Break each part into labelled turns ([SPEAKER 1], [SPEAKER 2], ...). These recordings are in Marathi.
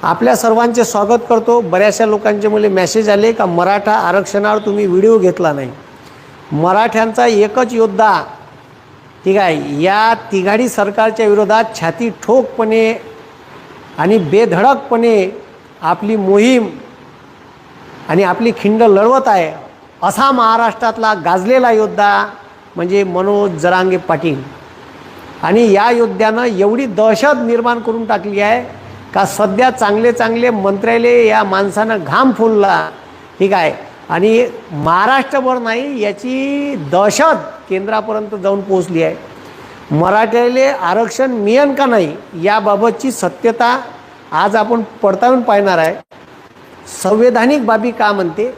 [SPEAKER 1] आपल्या सर्वांचे स्वागत करतो। बऱ्याचशा लोकांचे मला मेसेज आले का मराठा आरक्षणावर तुम्ही व्हिडिओ घेतला नाही। मराठ्यांचा एकच योद्धा ठीक आहे या तिघाडी सरकारच्या विरोधात छाती ठोकपणे आणि बेधडकपणे आपली मोहीम आणि आपली खिंड लढवत आहे असा महाराष्ट्रातला गाजलेला योद्धा म्हणजे मनोज जरांगे पाटील। आणि या योद्ध्यानं एवढी दहशत निर्माण करून टाकली आहे का सध्या चांगले चांगले मंत्र्यालय या माणसानं घाम फुलला ठीक आहे। आणि महाराष्ट्रभर नाही याची दहशत केंद्रापर्यंत जाऊन पोहोचली आहे। मराठ्याला आरक्षण मिळेल का नाही याबाबतची सत्यता आज आपण पडताळून पाहणार आहे। संवैधानिक बाबी का म्हणते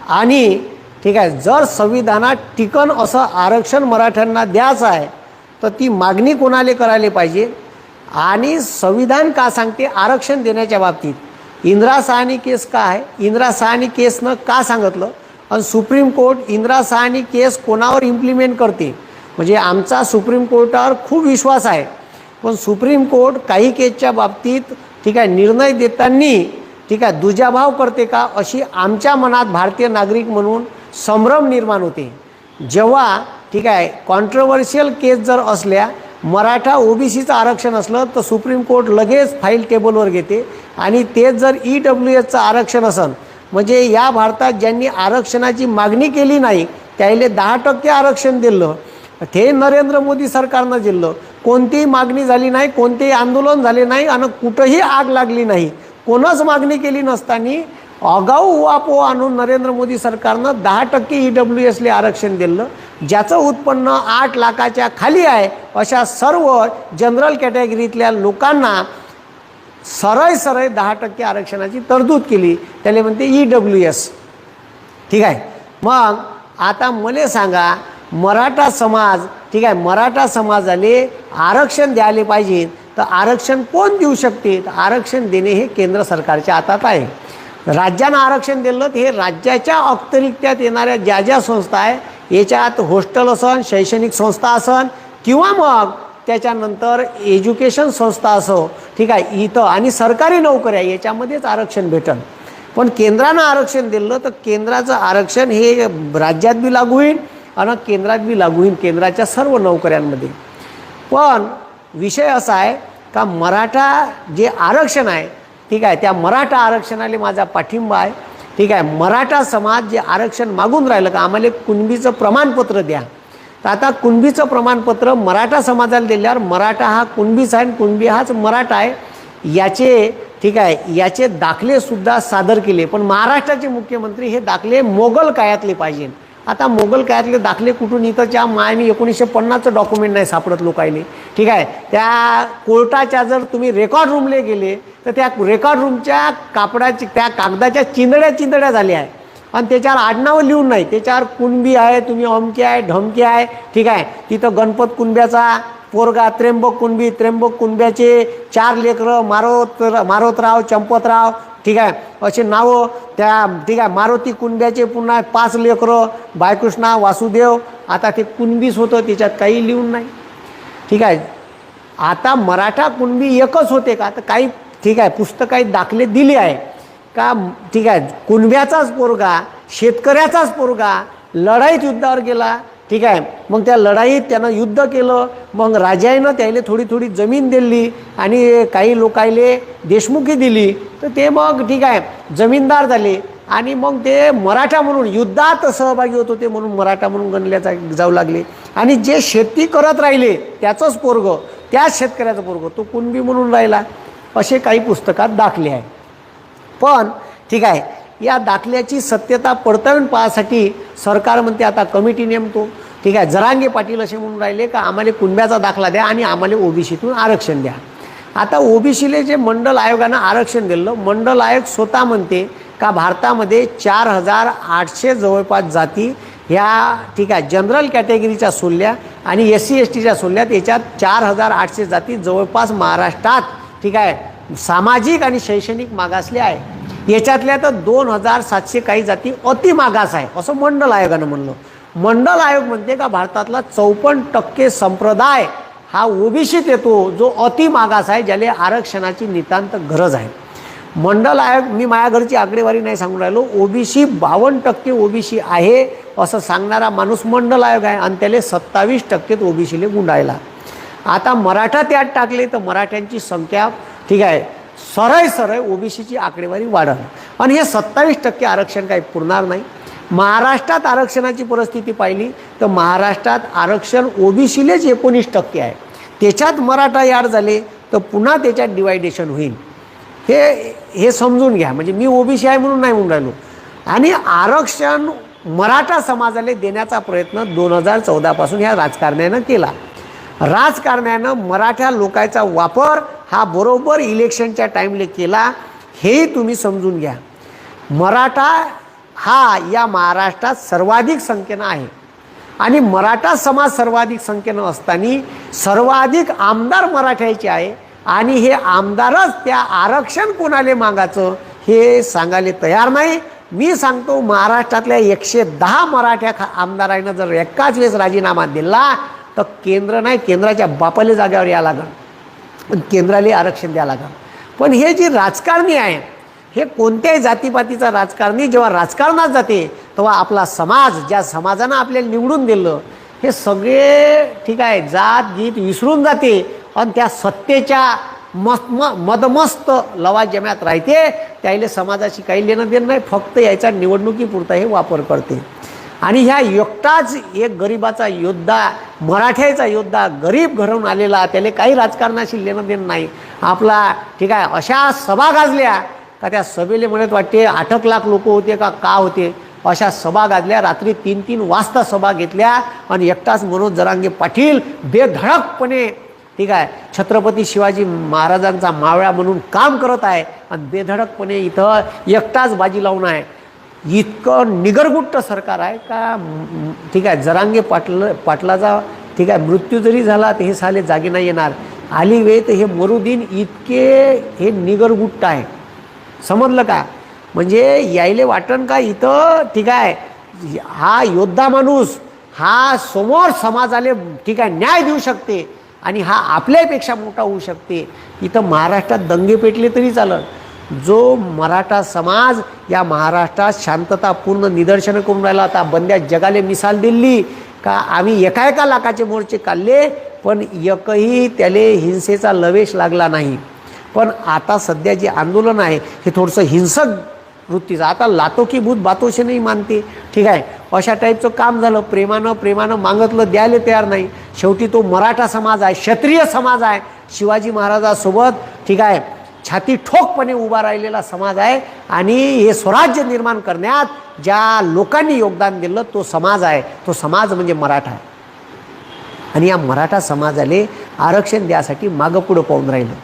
[SPEAKER 1] आणि ठीक आहे जर संविधानात टिकन असं आरक्षण मराठ्यांना द्यायचं आहे तर ती मागणी कोणाला करायला पाहिजे आणि संविधान का सांगते आरक्षण देण्याच्या बाबतीत। इंदिरा साहनी केस का आहे, इंदिरा साहनी केसनं का सांगितलं आणि सुप्रीम कोर्ट इंदिरा साहनी केस कोणावर इम्प्लिमेंट करते। म्हणजे आमचा सुप्रीम कोर्टावर खूप विश्वास आहे पण सुप्रीम कोर्ट काही केसच्या बाबतीत ठीक आहे निर्णय देताना ठीक आहे दुजाभाव करते का अशी आमच्या मनात भारतीय नागरिक म्हणून संभ्रम निर्माण होते। जेव्हा ठीक आहे कॉन्ट्रोवर्शियल केस जर असल्या मराठा ओबीसीचं आरक्षण असलं तर सुप्रीम कोर्ट लगेच फाईल टेबलवर घेते आणि तेच जर EWSचं आरक्षण असेल म्हणजे या भारतात ज्यांनी आरक्षणाची मागणी केली नाही त्याला 10% आरक्षण दिलं ते नरेंद्र मोदी सरकारनं दिलं। कोणतीही मागणी झाली नाही, कोणतेही आंदोलन झाले नाही आणि कुठंही आग लागली नाही, कोणच मागणी केली नसताना आगाऊ उहापोह आणून नरेंद्र मोदी सरकारनं 10% EWSले आरक्षण दिलं ज्याचं उत्पन्न 8 लाखाच्या खाली आहे अशा सर्व जनरल कॅटेगरीतल्या लोकांना सरळ 10% आरक्षणाची तरतूद केली, त्याला म्हणते EWS ठीक आहे। मग आता मला सांगा मराठा समाज ठीक आहे मराठा समाजाले आरक्षण द्यायला पाहिजे तर आरक्षण कोण देऊ शकते तर आरक्षण देणे हे केंद्र सरकारच्या हातात आहे। राज्यानं आरक्षण दिलं तर हे राज्याच्या अखत्यारीत्यात येणाऱ्या ज्या ज्या संस्था आहे याच्यात हॉस्टेल असन, शैक्षणिक संस्था असन किंवा मग त्याच्यानंतर एज्युकेशन संस्था असो ठीक आहे इथं आणि सरकारी नोकऱ्या याच्यामध्येच आरक्षण भेटल। पण केंद्रानं आरक्षण दिलं तर केंद्राचं आरक्षण हे राज्यात बी लागू होईल आणि केंद्रात बी लागू होईल केंद्राच्या सर्व नोकऱ्यांमध्ये। पण विषय असा आहे का मराठा जे आरक्षण आहे ठीक आहे त्या मराठा आरक्षणाला माझा पाठिंबा आहे ठीक आहे। मराठा समाज जे आरक्षण मागून राहिलं का आम्हाला कुणबीचं प्रमाणपत्र द्या तर आता कुणबीचं प्रमाणपत्र मराठा समाजाला दिल्यावर मराठा हा कुणबीच आहे आणि कुणबी हाच मराठा आहे याचे ठीक आहे याचे दाखलेसुद्धा सादर केले। पण महाराष्ट्राचे मुख्यमंत्री हे दाखले मोगल काळातले पाहिजे। आता मोगल काळातले दाखले कुठून इथंच्या मी 1950चं डॉक्युमेंट नाही सापडत लोकायले ठीक आहे। त्या कोर्टाच्या जर तुम्ही रेकॉर्ड रूमले गेले तर त्या रेकॉर्ड रूमच्या कापडाची त्या कागदाच्या चिंदड्या झाल्या आहे आणि त्याच्यावर आडनावं लिहून नाही, त्याच्यावर कुणबी आहे तुम्ही अमके आहे ढमके आहे ठीक आहे। तिथं गणपत कुणब्याचा पोरगा त्र्यंबक कुणब्याचे 4 लेकरं मारोतराव चंपतराव ठीक आहे असे नावं त्या ठीक आहे। मारुती कुणब्याचे पुन्हा 5 लेकरं बाळकृष्णा वासुदेव आता ते कुणबीच होतं त्याच्यात काही लिहून नाही ठीक आहे। आता मराठा कुणबी एकच होते का तर काही ठीक आहे पुस्तकात दाखले दिले आहे का ठीक आहे कुणब्याचाच पोरगा शेतकऱ्याचाच पोरगा लढाईत युद्धावर गेला ठीक आहे। मग त्या लढाईत त्यानं युद्ध केलं मग राजानं त्याला थोडी जमीन दिली आणि काही लोकायले देशमुखी दिली तर ते मग ठीक आहे जमीनदार झाले आणि मग ते मराठा म्हणून युद्धात सहभागी होत होते म्हणून मराठा म्हणून गणल्या जाऊ लागले। आणि जे शेती करत राहिले त्याचंच पोरगं त्याच शेतकऱ्याचं पोरगं तो कुणबी म्हणून राहिला असे काही पुस्तकात दाखले आहे। पण ठीक आहे या दाखल्याची सत्यता पडताळून पाहण्यासाठी सरकार म्हणते आता कमिटी नेमतो ठीक आहे। जरांगे पाटील असे म्हणून राहिले का आम्हाला कुणब्याचा दाखला द्या आणि आम्हाला ओबीसीतून आरक्षण द्या। आता ओबीसीले जे मंडल आयोगानं आरक्षण दिलं मंडल आयोग स्वतः म्हणते का भारतामध्ये 4800 जवळपास जाती ह्या ठीक आहे जनरल कॅटेगरीच्या सोडल्या आणि SC STच्या सोडल्यात याच्यात 4800 जाती जवळपास महाराष्ट्रात ठीक आहे सामाजिक आणि शैक्षणिक मागासल्या आहे। याच्यातल्या तर 2700 काही जाती अति मागास आहे असं मंडल आयोगानं म्हणलं। मंडल आयोग म्हणते का भारतातला 54% संप्रदाय हा ओबीसीत येतो जो अति मागास आहे ज्याला आरक्षणाची नितांत गरज आहे। मंडल आयोग, मी माझ्या घरची आकडेवारी नाही सांगून राहिलो, ओबीसी 52% ओबीसी आहे असं सांगणारा माणूस मंडल आयोग आहे आणि त्याला 27% ओबीसीले गुंडाळला. आता मराठा त्यात टाकले तर मराठ्यांची संख्या ठीक आहे सरळ ओबीसीची आकडेवारी वाढल आणि हे 27% आरक्षण काही पुरणार नाही. महाराष्ट्रात आरक्षणाची परिस्थिती पाहिली तर महाराष्ट्रात आरक्षण ओबीसीलेच 19% आहे. त्याच्यात मराठा याड झाले तर पुन्हा त्याच्यात डिवायडेशन होईल. हे समजून घ्या. म्हणजे मी ओबीसी आहे म्हणून नाही म्हणून राहिलो. आणि आरक्षण मराठा समाजाला देण्याचा प्रयत्न 2014 पासून ह्या राजकारण्यानं केला. राजकारण्यानं मराठा लोकांचा वापर हा बरोबर इलेक्शनच्या टाईमला केला, हेही तुम्ही समजून घ्या. मराठा हा या महाराष्ट्रात सर्वाधिक संख्येनं आहे आणि मराठा समाज सर्वाधिक संख्येनं असताना सर्वाधिक आमदार मराठ्याचे आहे आणि हे आमदारच त्या आरक्षण कोणाला मागायचं हे सांगायला तयार नाही. मी सांगतो महाराष्ट्रातल्या 110 मराठ्या आमदारांना जर एकाच वेळेस राजीनामा दिला तर केंद्र नाही, केंद्राच्या बापाले जाग्यावर या लागल, पण केंद्राला आरक्षण द्यावं लागल. पण हे जी राजकारणी आहे हे कोणत्याही जातीपातीचा राजकारणी जेव्हा राजकारणात जाते तेव्हा आपला समाज, ज्या समाजानं आपल्याला निवडून दिलं, हे सगळे ठीक आहे जात गीत विसरून जाते आणि त्या सत्तेच्या मदमस्त लवाजम्यात राहते. त्याला समाजाशी काही लेणं देणं नाही, फक्त याचा निवडणुकीपुरता हे वापर करते. आणि ह्या एकटाच एक गरिबाचा योद्धा, मराठ्याचा योद्धा, गरीब घरून आलेला, त्याला काही राजकारणाशी लेणं देणं नाही आपला ठीक आहे. अशा सभा गाजल्या का त्या सभेले म्हणत वाटते 8 लाख लोक होते का होते. अशा सभा गाजल्या, रात्री 3-3 वाजता सभा घेतल्या आणि एकटाच मनोज जरांगे पाटील बेधडकपणे ठीक आहे छत्रपती शिवाजी महाराजांचा मावळा म्हणून काम करत आहे आणि बेधडकपणे इथं एकटाच बाजी लावून आहे. इतकं निगरगुट्ट सरकार आहे का ठीक आहे. जरांगे पाटलाचा ठीक आहे मृत्यू जरी झाला तर हे साले जागे नाही येणार, आली वेळ तर हे मरुदीन, इतके हे निगरगुट्ट आहे. समजलं का? म्हणजे यायले वाटण का इथं ठीक आहे हा योद्धा माणूस हा समोर समाजाले ठीक आहे न्याय देऊ शकते आणि हा आपल्यापेक्षा मोठा होऊ शकते. इथं महाराष्ट्रात दंगे पेटले तरी चालत. जो मराठा समाज या महाराष्ट्रात शांततापूर्ण निदर्शनं करून राहिला, आता बंद्या जगाले मिसाल दिली का आम्ही एका लाखाचे मोर्चे काढले पण एकही त्याले हिंसेचा लवेश लागला नाही. पण आता सध्या जे आंदोलन आहे हे थोडंसं हिंसक वृत्तीचं, आता लातो की भूत बातोशे नाही मानते ठीक आहे अशा टाईपचं काम झालं. प्रेमानं मागतलं द्यायला तयार नाही. शेवटी तो मराठा समाज आहे, क्षत्रिय समाज आहे, शिवाजी महाराजासोबत ठीक आहे छाती ठोकपणे उभा राहिलेला समाज आहे आणि हे स्वराज्य निर्माण करण्यात ज्या लोकांनी योगदान दिलं तो समाज आहे. तो समाज म्हणजे मराठा आहे आणि या मराठा समाजाले आरक्षण द्यासाठी मागं पुढं पाहून राहिलं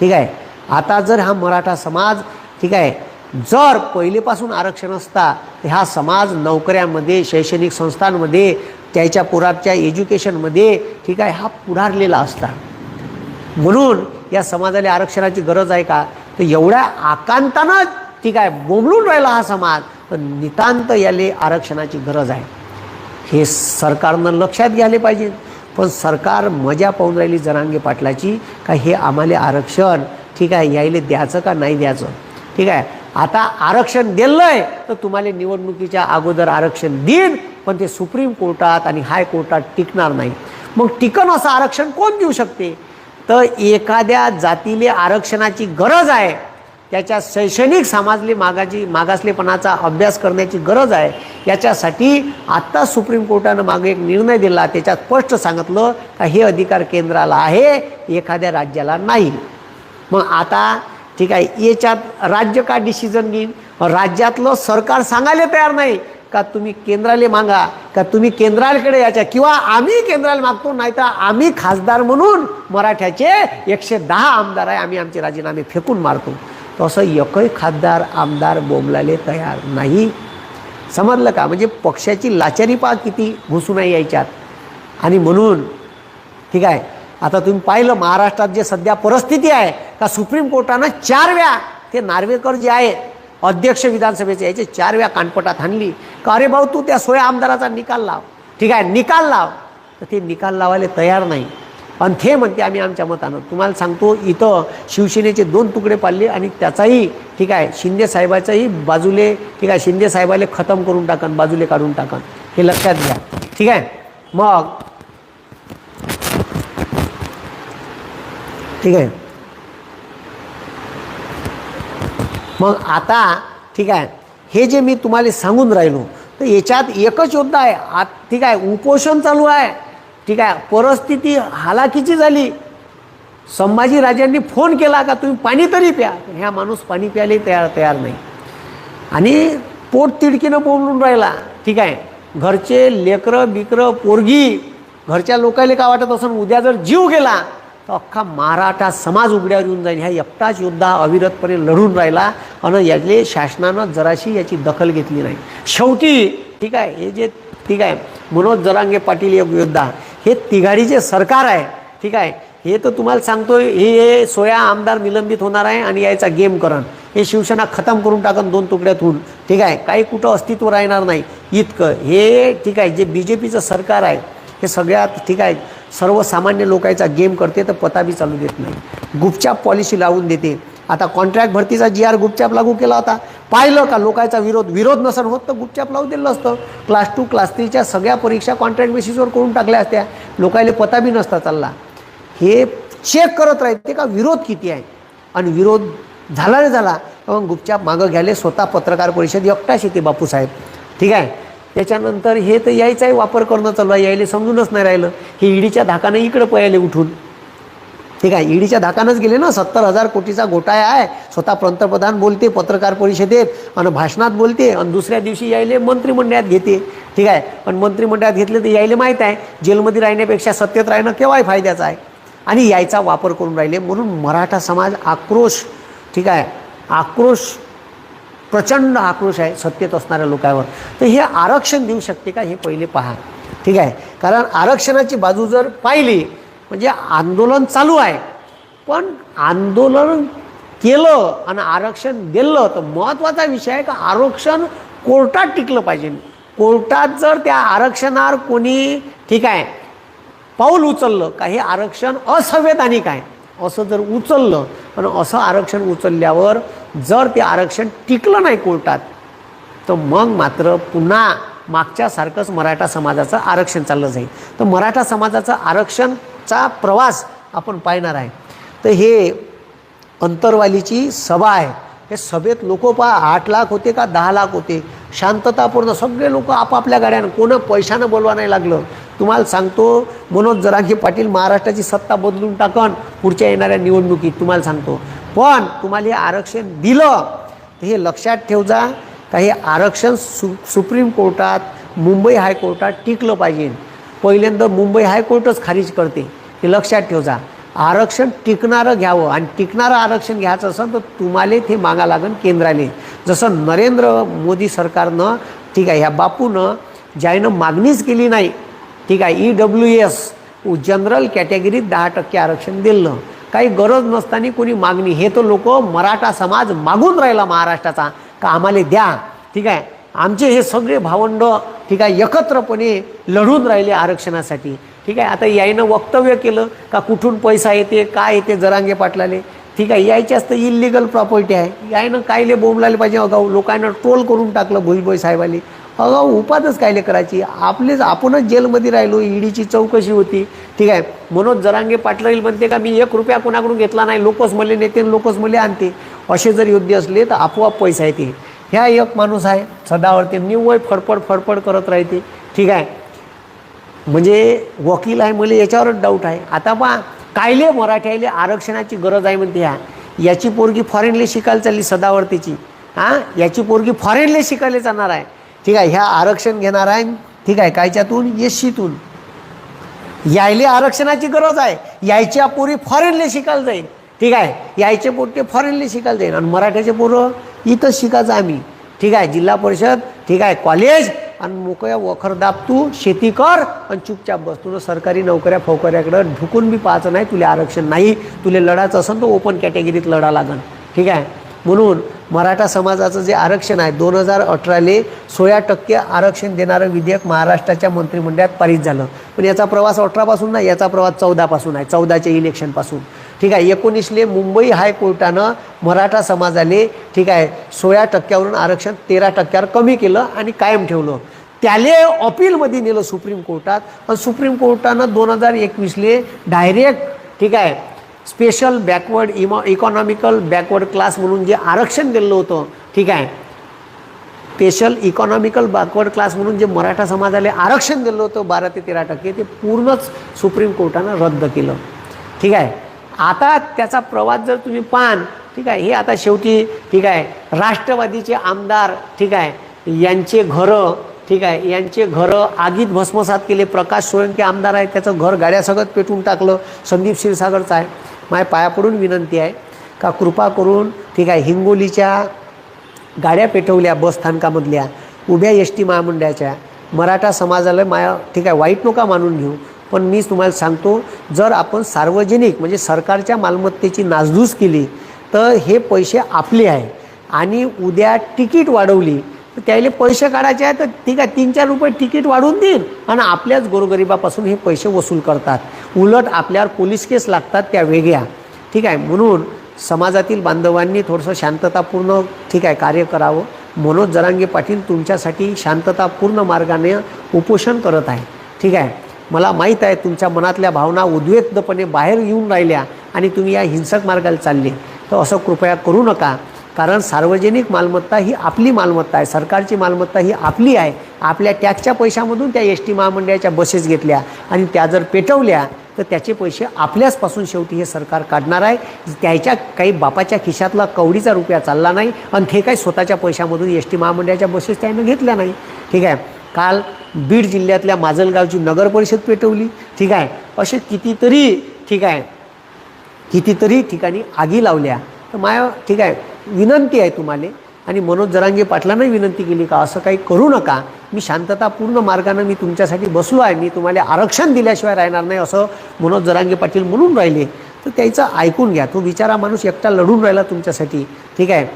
[SPEAKER 1] ठीक आहे. आता जर हा मराठा समाज ठीक आहे जर पहिलेपासून आरक्षण असता तर हा समाज नोकऱ्यामध्ये, शैक्षणिक संस्थांमध्ये, त्याच्या पुराच्या एज्युकेशनमध्ये ठीक आहे हा पुढारलेला असता. म्हणून या समाजाला आरक्षणाची गरज आहे का? तर एवढ्या आकांतानं ठीक आहे बोंबलून राहिला हा समाज, तर नितांत याले आरक्षणाची गरज आहे. हे सरकारनं लक्षात घ्यायला पाहिजे. पण सरकार मजा पाहून राहिली जरांगे पाटलाची का हे आम्हाला आरक्षण ठीक आहे यायला द्यायचं का नाही द्यायचं ठीक आहे. आता आरक्षण दिलं आहे तर तुम्हाला निवडणुकीच्या अगोदर आरक्षण देईन, पण ते सुप्रीम कोर्टात आणि हायकोर्टात टिकणार नाही. मग टिकन असं आरक्षण कोण देऊ शकते? तर एखाद्या जातीले आरक्षणाची गरज आहे, त्याच्या शैक्षणिक समाजले मागासलेपणाचा अभ्यास करण्याची गरज आहे. याच्यासाठी आत्ता सुप्रीम कोर्टानं मागे एक निर्णय दिला, त्याच्यात स्पष्ट सांगितलं का हे अधिकार केंद्राला आहे, एखाद्या राज्याला नाही. मग आता ठीक आहे याच्यात राज्य का डिसिजन घेईन? राज्यातलं सरकार सांगायला तयार नाही का तुम्ही केंद्राला मागा, का तुम्ही केंद्राकडे याच्या, किंवा आम्ही केंद्राला मागतो, नाही तर आम्ही खासदार म्हणून मराठ्याचे 110 आमदार आहे आम्ही आमचे राजीनामे फेकून मारतो. तसं एकही खासदार आमदार बोंबलाले तयार नाही. समजलं का? म्हणजे पक्षाची लाचारी पहा किती घुसून आहे याच्यात. आणि म्हणून ठीक आहे आता तुम्ही पाहिलं महाराष्ट्रात जे सध्या परिस्थिती आहे का सुप्रीम कोर्टानं 4 वेळा ते नार्वेकर जे आहे अध्यक्ष विधानसभेचे याचे 4 वेळा कानपटात हाणली का अरे भाऊ तू त्या 16 आमदाराचा निकाल लाव ठीक आहे निकाल लाव. तर ते निकाल लावायला तयार नाही. आणि ते म्हणते आम्ही आमच्या मतानं. तुम्हाला सांगतो इथं शिवसेनेचे 2 तुकडे पाडले आणि त्याचाही ठीक आहे शिंदे साहेबाचाही बाजूले ठीक आहे शिंदे साहेबाले खतम करून टाकन, बाजूले काढून टाकन, हे लक्षात घ्या. ठीक आहे. मग ठीक आहे. मग आता ठीक आहे हे जे मी तुम्हाला सांगून राहिलो तर याच्यात एकच योद्धा आहे. ठीक आहे उपोषण चालू आहे. ठीक आहे परिस्थिती हालाकीची झाली. संभाजीराजांनी फोन केला का तुम्ही पाणी तरी प्या. ह्या माणूस पाणी प्यायला तयार नाही आणि पोट तिडकीनं बोंबलून राहिला. ठीक आहे घरचे लेकरं बिकरं पोरगी घरच्या लोकांना काय वाटत असं उद्या जर जीव गेला तर अख्खा मराठा समाज उघड्यावर येऊन जाईल. ह्या एकटाच योद्धा अविरतपणे लढून राहिला आणि यातले शासनानं जराशी याची दखल घेतली नाही. शेवटी ठीक आहे हे जे ठीक आहे मनोज जरांगे पाटील एक योद्धा हे तिघाडीचे सरकार आहे. ठीक आहे हे तर तुम्हाला सांगतो हे 16 आमदार निलंबित होणार आहे आणि याचा गेम करण हे शिवसेना खतम करून टाकन 2 तुकड्यातून. ठीक आहे काही कुठं अस्तित्व राहणार नाही इतकं हे. ठीक आहे जे BJPचं सरकार आहे हे सगळ्यात ठीक आहे सर्वसामान्य लोकांचा गेम करते तर पता बी चालू देत नाही. गुपचाप पॉलिसी लावून देते. आता कॉन्ट्रॅक्ट भरतीचा GR गुपचाप लागू केला होता. पाहिलं का लोकांचा विरोध नसन होत तर गुपचाप लावू दिलं असतं. क्लास 2 क्लास 3च्या सगळ्या परीक्षा कॉन्ट्रॅक्ट बेसिसवर करून टाकल्या असत्या. लोकांना पता बी नसता चालला. हे चेक करत राहते का विरोध किती आहे आणि विरोध झाला नाही झाला मग गुपचाप मागं घ्यायला स्वतः पत्रकार परिषद एकटाच येते बापूसाहेब. ठीक आहे त्याच्यानंतर हे तर यायचाही वापर करणं चालू आहे. यायला समजूनच नाही राहिलं. हे ईडीच्या धाकानं इकडं पळाले उठून. ठीक आहे ईडीच्या धाकानंच गेले ना. 70,000 कोटीचा घोटाळा आहे. स्वतः पंतप्रधान बोलते पत्रकार परिषदेत आणि भाषणात बोलते आणि दुसऱ्या दिवशी यायले मंत्रिमंडळात घेते. ठीक आहे पण मंत्रिमंडळात घेतले तर यायले माहीत आहे जेलमध्ये राहण्यापेक्षा सत्तेत राहणं केव्हाही फायद्याचं आहे आणि यायचा वापर करून राहिले. म्हणून मराठा समाज आक्रोश ठीक आहे आक्रोश प्रचंड आक्रोश आहे सत्तेत असणाऱ्या लोकांवर. तर हे आरक्षण देऊ शकते का हे पहिले पहा. ठीक आहे कारण आरक्षणाची बाजू जर पाहिली म्हणजे आंदोलन चालू आहे पण आंदोलन केलं आणि आरक्षण दिलं तर महत्त्वाचा विषय आहे का आरक्षण कोर्टात टिकलं पाहिजे. कोर्टात जर त्या आरक्षणावर कोणी ठीक आहे पाऊल उचललं का हे आरक्षण असंवैधानिक आहे असं जर उचललं पण असं आरक्षण उचलल्यावर जर ते आरक्षण टिकलं नाही कोर्टात तर मग मात्र पुन्हा मागच्यासारखंच मराठा समाजाचं आरक्षण चाललं जाईल. तर मराठा समाजाचं आरक्षणचा प्रवास आपण पाहणार आहे. तर हे अंतरवालीची सभा आहे. हे सभेत लोक पहा 8 लाख होते का 10 लाख होते. शांततापूर्ण सगळे लोक आपापल्या गाड्यानं कोणा पैशानं बोलवा नाही लागलं. तुम्हाला सांगतो मनोज जरांगे पाटील महाराष्ट्राची सत्ता बदलून टाकन पुढच्या येणाऱ्या निवडणुकीत तुम्हाला सांगतो. पण तुम्हाला हे आरक्षण दिलं तर हे लक्षात ठेव जा का हे आरक्षण सुप्रीम कोर्टात मुंबई हायकोर्टात टिकलं पाहिजे. पहिल्यांदा मुंबई हायकोर्टच खारिज करते हे लक्षात ठेव जा. आरक्षण टिकणारं घ्यावं आणि टिकणारं आरक्षण घ्यायचं असेल तर तुम्हाला ते मागा लागन केंद्राले. जसं नरेंद्र मोदी सरकारनं ठीक आहे ह्या बापूनं ज्यानं मागणीच केली नाही ठीक आहे EWS जनरल कॅटेगरीत 10% आरक्षण दिलं काही गरज नसताना कोणी मागणी हे तर लोक मराठा समाज मागून राहिला महाराष्ट्राचा का आम्हाला द्या. ठीक आहे आमचे हे सगळे भावंड ठीक आहे एकत्रपणे लढून राहिले आरक्षणासाठी. ठीक आहे आता यायनं वक्तव्य केलं का कुठून पैसा येते काय येते जरांगे पाटलाले. ठीक आहे यायच्याच तर इल्लिगल प्रॉपर्टी आहे. यायनं कायले बोंबलाले पाहिजे अगाऊ लोकांना ट्रोल करून टाकलं भुजबळ साहेबाले. अगाऊ उपादच कायले करायची आपणच जेलमध्ये राहिलो. ईडीची चौकशी होती. ठीक आहे मनोज जरांगे पाटलाल म्हणते का मी 1 रुपया कोणाकडून घेतला नाही लोकच मले नेते लोकच मले आणते. असे जर योद्धे असले तर आपोआप पैसा येते. ह्या एक माणूस आहे सदावरती निव्वळ फडफड करत राहते. ठीक आहे म्हणजे वकील आहे मला याच्यावरच डाऊट आहे. आता पहा कायले मराठ्याले आरक्षणाची गरज आहे म्हणते. याची पोरगी फॉरेनले शिकायला चालली सदावर्तीची. याची पोरगी फॉरेनले शिकायला जाणार आहे. ठीक आहे ह्या आरक्षण घेणार आहे. ठीक आहे कायच्यातून एससीतून यायले आरक्षणाची गरज आहे. यायच्या पोरी फॉरेनले शिकायला जाईल. ठीक आहे यायचे पोरं फॉरेनले शिकायला जाईल आणि मराठ्याचे पोरं इथंच शिकायचं आम्ही. ठीक आहे जिल्हा परिषद ठीक आहे कॉलेज आणि मोकळ्या वखरदाब तू शेती कर आणि चुपचाप बस. तुला सरकारी नोकऱ्या फौकऱ्याकडं ढुकून बी पाहायचं नाही. तुला आरक्षण नाही. तुला लढायचं असेल तर ओपन कॅटेगरीत लढा लागन. ठीक आहे म्हणून मराठा समाजाचं जे आरक्षण आहे 2018ले 16% आरक्षण देणारं विधेयक महाराष्ट्राच्या मंत्रिमंडळात पारित झालं. पण याचा प्रवास 18पासून नाही, याचा प्रवास 14पासून आहे, 14च्या इलेक्शनपासून. ठीक आहे. 19ले मुंबई हायकोर्टानं मराठा समाजाले ठीक आहे 16%वरून आरक्षण 13%वर कमी केलं आणि कायम ठेवलं. त्याले अपीलमध्ये नेलं सुप्रीम कोर्टात. पण सुप्रीम कोर्टानं 2021ले डायरेक्ट ठीक आहे special backward economical backward class म्हणून जे आरक्षण दिलं होतं ठीक आहे, स्पेशल इकॉनॉमिकल बॅकवर्ड क्लास म्हणून जे मराठा समाजाला आरक्षण दिलं होतं 12 ते 13%, ते पूर्णच सुप्रीम कोर्टानं रद्द केलं. ठीक आहे. आता त्याचा प्रवास जर तुम्ही पाहाल ठीक आहे, हे आता शेवटी ठीक आहे राष्ट्रवादीचे आमदार ठीक आहे यांचे घरं ठीक आहे यांचे घरं आगीत भस्मसात केले. प्रकाश सोळंके आमदार आहे, त्याचं घर गाड्यासगत पेटून टाकलं. संदीप क्षीरसागरचं आहे. माझ्या पायापडून विनंती आहे का कृपा करून ठीक आहे हिंगोलीच्या गाड्या पेटवल्या बसस्थानकामधल्या उभ्या एस टी महामंडळाच्या मराठा समाजाला माया ठीक आहे वाईट नका मानून घेऊ. पण मी तुम्हाला सांगतो जर आपण सार्वजनिक म्हणजे सरकारच्या मालमत्तेची नासधूस केली तर हे पैसे आपले आहे आणि उद्या तिकीट वाढवली तर त्याला पैसे काढायचे आहे तर ठीक आहे 3-4 रुपये तिकीट वाढवून देईल आणि आपल्याच गोरगरिबापासून हे पैसे वसूल करतात. उलट आपल्यावर पोलीस केस लागतात त्या वेगळ्या. ठीक आहे. म्हणून समाजातील बांधवांनी थोडंसं शांततापूर्ण ठीक आहे कार्य करावं. मनोज जरांगे पाटील तुमच्यासाठी शांततापूर्ण मार्गाने उपोषण करत आहे. ठीक आहे. मला माहीत आहे तुमच्या मनातल्या भावना उद्विग्नपणे बाहेर येऊन राहिल्या आणि तुम्ही या हिंसक मार्गाला चालले. तर असं कृपया करू नका. कारण सार्वजनिक मालमत्ता ही आपली मालमत्ता आहे, सरकारची मालमत्ता ही आपली आहे. आपल्या टॅक्सच्या पैशामधून त्या एस टी महामंडळाच्या बसेस घेतल्या आणि त्या जर पेटवल्या तर त्याचे पैसे आपल्याचपासून शेवटी हे सरकार काढणार आहे. त्याच्या काही बापाच्या खिशातला कवडीचा रुपया चालला नाही आणि ते काही स्वतःच्या पैशामधून एस टी महामंडळाच्या बसेस त्यानं घेतल्या नाही. ठीक आहे. काल बीड जिल्ह्यातल्या माजलगावची नगर परिषद पेटवली. ठीक आहे. असे कितीतरी ठिकाणी आगी लावल्या. तर माया ठीक आहे विनंती आहे तुम्हाला आणि मनोज जरांगे पाटलांनाही विनंती केली का असं काही करू नका. मी शांततापूर्ण मार्गाने मी तुमच्यासाठी बसलो आहे, मी तुम्हाला आरक्षण दिल्याशिवाय राहणार नाही असं मनोज जरांगे पाटील म्हणून राहिले. तर त्याचं ऐकून घ्या. तो बिचारा माणूस एकटा लढून राहिला तुमच्यासाठी. ठीक आहे.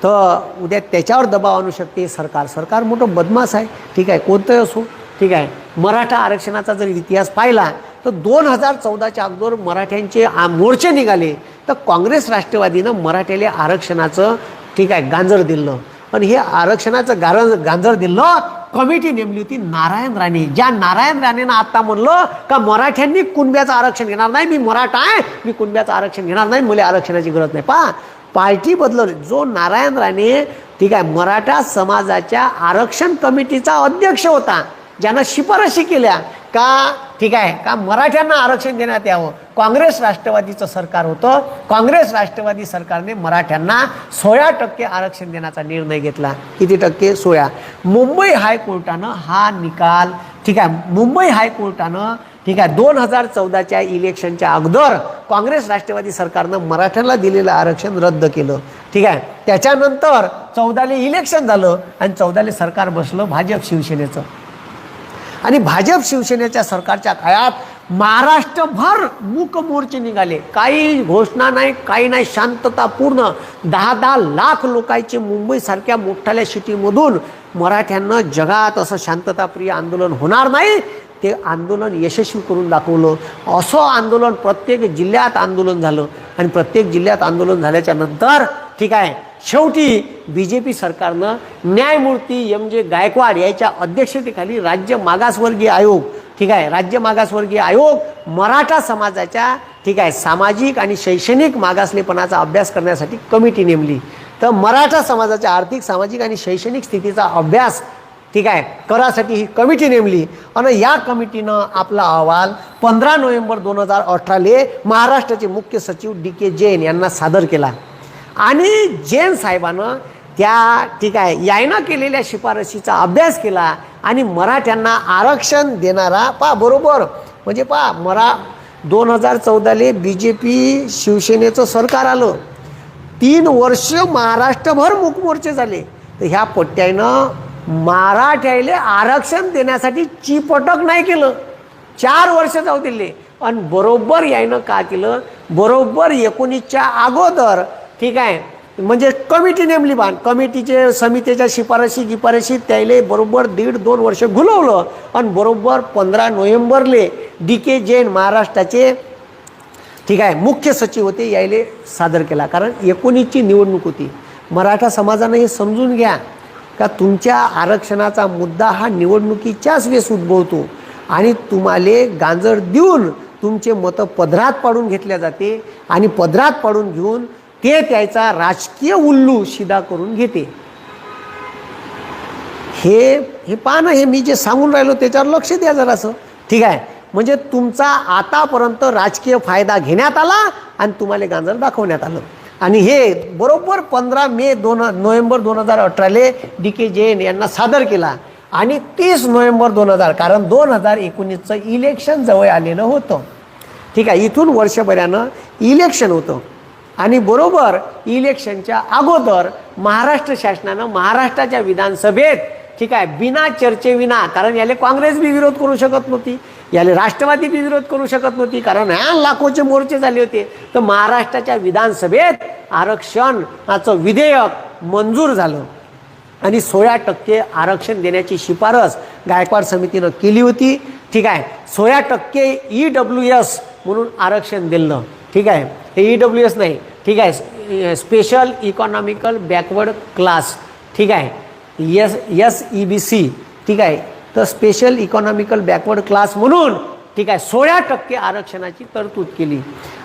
[SPEAKER 1] तर उद्या त्याच्यावर दबाव आणू शकते सरकार मोठं बदमाश आहे. ठीक आहे. कोणतंही असो. ठीक आहे. मराठा आरक्षणाचा जर इतिहास पाहिला तर 2014च्या अगोदर मराठ्यांचे मोर्चे निघाले तर काँग्रेस राष्ट्रवादीनं मराठ्याला आरक्षणाचं ठीक आहे गांजर दिलं. पण हे आरक्षणाचं गांजर दिलं कमिटी नेमली होती नारायण राणे. ज्या नारायण राणेनं आता म्हणलं का मराठ्यांनी कुणब्याचं आरक्षण घेणार नाही, मी मराठा आहे, मी कुणब्याचं आरक्षण घेणार नाही, मला आरक्षणाची गरज नाही. पार्टी बदलवली. जो नारायण राणे ठीक आहे मराठा समाजाच्या आरक्षण कमिटीचा अध्यक्ष होता, ज्यानं शिफारशी केल्या का ठीक आहे का मराठ्यांना आरक्षण देण्यात यावं. काँग्रेस राष्ट्रवादीचं सरकार होतं. काँग्रेस राष्ट्रवादी सरकारने मराठ्यांना 16% आरक्षण देण्याचा निर्णय घेतला. किती टक्के? 16. मुंबई हायकोर्टानं हा निकाल ठीक आहे मुंबई हायकोर्टानं ठीक आहे 2014च्या इलेक्शनच्या अगोदर काँग्रेस राष्ट्रवादी सरकारनं मराठ्यांना दिलेलं आरक्षण रद्द केलं. ठीक आहे. त्याच्यानंतर 14ले इलेक्शन झालं आणि 14ले सरकार बसलं भाजप शिवसेनेचं. आणि भाजप शिवसेनेच्या सरकारच्या काळात महाराष्ट्रभर मूक मोर्चे निघाले. काही घोषणा नाही, काही नाही, शांततापूर्ण 10-10 लाख लोकांचे मुंबईसारख्या मोठ्या सिटीमधून मराठ्यांना जगात असं शांतताप्रिय आंदोलन होणार नाही ते आंदोलन यशस्वी करून दाखवलं. असं आंदोलन प्रत्येक जिल्ह्यात आंदोलन झालं आणि प्रत्येक जिल्ह्यात आंदोलन झाल्याच्या नंतर ठीक आहे शेवटी BJP सरकारनं न्यायमूर्ती MJ गायकवाड याच्या अध्यक्षतेखाली राज्य मागासवर्गीय आयोग ठीक आहे राज्य मागासवर्गीय आयोग मराठा समाजाच्या ठीक आहे सामाजिक आणि शैक्षणिक मागासलेपणाचा अभ्यास करण्यासाठी कमिटी नेमली. तर मराठा समाजाच्या आर्थिक सामाजिक आणि शैक्षणिक स्थितीचा अभ्यास ठीक आहे करासाठी ही कमिटी नेमली आणि या कमिटीनं आपला अहवाल 15 नोव्हेंबर 2018 महाराष्ट्राचे मुख्य सचिव DK जैन यांना सादर केला. आणि जैन साहेबानं त्या ठीक आहे यायनं केलेल्या शिफारशीचा अभ्यास केला आणि मराठ्यांना आरक्षण देणारा बरोबर म्हणजे 2014ले BJP शिवसेनेचं सरकार आलं. 3 वर्ष महाराष्ट्रभर मूकमोर्चे झाले. तर ह्या पट्ट्यानं मराठ्याला आरक्षण देण्यासाठी चिपटक नाही केलं. 4 वर्ष जाऊ दिले आणि बरोबर यायनं का केलं बरोबर 19च्या अगोदर ठीक आहे म्हणजे कमिटी नेमली बाण, कमिटीचे समितीच्या शिफारशी त्याले बरोबर 1.5-2 वर्ष घुलवलं आणि बरोबर 15 नोव्हेंबरले DK जैन महाराष्ट्राचे ठीक आहे मुख्य सचिव होते, यायले सादर केला. कारण 19ची निवडणूक होती. मराठा समाजानं हे समजून घ्या का तुमच्या आरक्षणाचा मुद्दा हा निवडणुकीच्याच वेळेस उद्भवतो आणि तुम्हाला गांजर देऊन तुमचे मतं पदरात पाडून घेतल्या जाते आणि पदरात पाडून घेऊन ते त्याचा राजकीय उल्लू शिदा करून घेते. हे पहा ना, हे मी जे सांगून राहिलो त्याच्यावर लक्ष द्या जरासं. ठीक आहे, म्हणजे तुमचा आतापर्यंत राजकीय फायदा घेण्यात आला आणि तुम्हाला गांजर दाखवण्यात आलं. आणि हे बरोबर 15 नोव्हेंबर 2018 DK जैन यांना सादर केला आणि 30 नोव्हेंबर 2000, कारण 2019चं इलेक्शन जवळ आलेलं होतं. ठीक आहे, इथून वर्षभरानं इलेक्शन होतं आणि बरोबर इलेक्शनच्या अगोदर महाराष्ट्र शासनानं महाराष्ट्राच्या विधानसभेत ठीक आहे बिना चर्चेविना, कारण याले काँग्रेस बी विरोध करू शकत नव्हती, याले राष्ट्रवादी बी विरोध करू शकत नव्हती, कारण ह्या लाखोचे मोर्चे झाले होते. तर महाराष्ट्राच्या विधानसभेत आरक्षणाचं विधेयक मंजूर झालं आणि 16% आरक्षण देण्याची शिफारस गायकवाड समितीनं केली होती. ठीक आहे, 16% EWS म्हणून आरक्षण दिलं. ठीक आहे, हे EWS नाही, ठीक आहे, स्पेशल इकॉनॉमिकल बॅकवर्ड क्लास. ठीक आहे, SEBC. ठीक आहे, तर स्पेशल इकॉनॉमिकल बॅकवर्ड क्लास म्हणून ठीक आहे 16% आरक्षणाची तरतूद केली.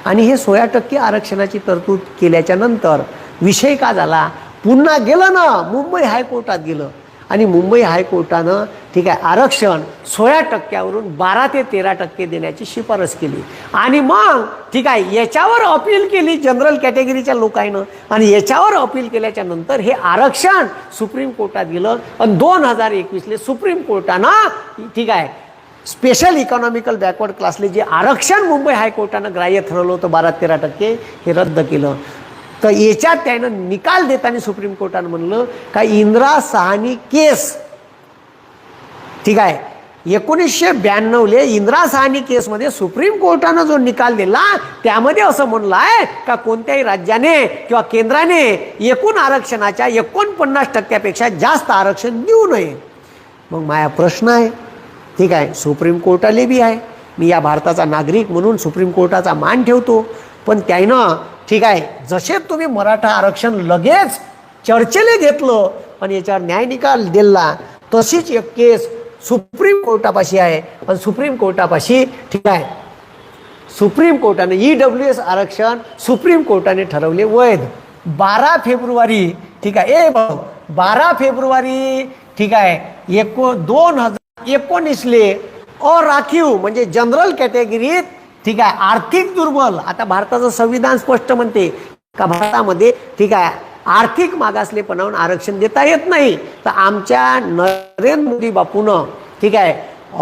[SPEAKER 1] आणि हे 16% आरक्षणाची तरतूद केल्याच्या नंतर विषय का झाला, पुन्हा गेलं ना मुंबई हायकोर्टात गेलं आणि मुंबई हायकोर्टानं ठीक आहे आरक्षण 16%वरून 12 ते 13% देण्याची शिफारस केली. आणि मग ठीक आहे याच्यावर अपील केली जनरल कॅटेगरीच्या लोकांनं आणि याच्यावर अपील केल्याच्या नंतर हे आरक्षण सुप्रीम कोर्टात गेलं आणि 2021ले सुप्रीम कोर्टानं ठीक आहे स्पेशल इकॉनॉमिकल बॅकवर्ड क्लासले जे आरक्षण मुंबई हायकोर्टानं ग्राह्य ठरवलं होतं 12-13% हे रद्द केलं. तर याच्यात त्यानं निकाल देताना सुप्रीम कोर्टानं म्हणलं का इंदिरा साहनी केस ठीक आहे 1992ले इंदिरा साहनी केसमध्ये सुप्रीम कोर्टानं जो निकाल दिला त्यामध्ये असं म्हणलं आहे का कोणत्याही राज्याने किंवा केंद्राने एकूण आरक्षणाच्या 49%पेक्षा जास्त आरक्षण देऊ नये. मग माझा प्रश्न आहे ठीक आहे सुप्रीम कोर्टाले बी आहे, मी या भारताचा नागरिक म्हणून सुप्रीम कोर्टाचा मान ठेवतो, पण त्यानं ठीक आहे जसे तुम्ही मराठा आरक्षण लगेच चर्चेला घेतलं आणि याच्यावर न्याय निकाल दिला तशीच एक केस सुप्रीम कोर्टापाशी आहे आणि सुप्रीम कोर्टापाशी ठीक आहे सुप्रीम कोर्टाने EWS आरक्षण सुप्रीम कोर्टाने ठरवले वैध. 12 फेब्रुवारी ठीक आहे 12 फेब्रुवारी ठीक आहे 2019ले अराखीव म्हणजे जनरल कॅटेगरीत ठीक आहे आर्थिक दुर्बल, आता भारताचं संविधान स्पष्ट म्हणते का भारतामध्ये ठीक आहे आर्थिक मागासलेपणावरून आरक्षण देता येत नाही, तर आमच्या नरेंद्र मोदी बापूनं ठीक आहे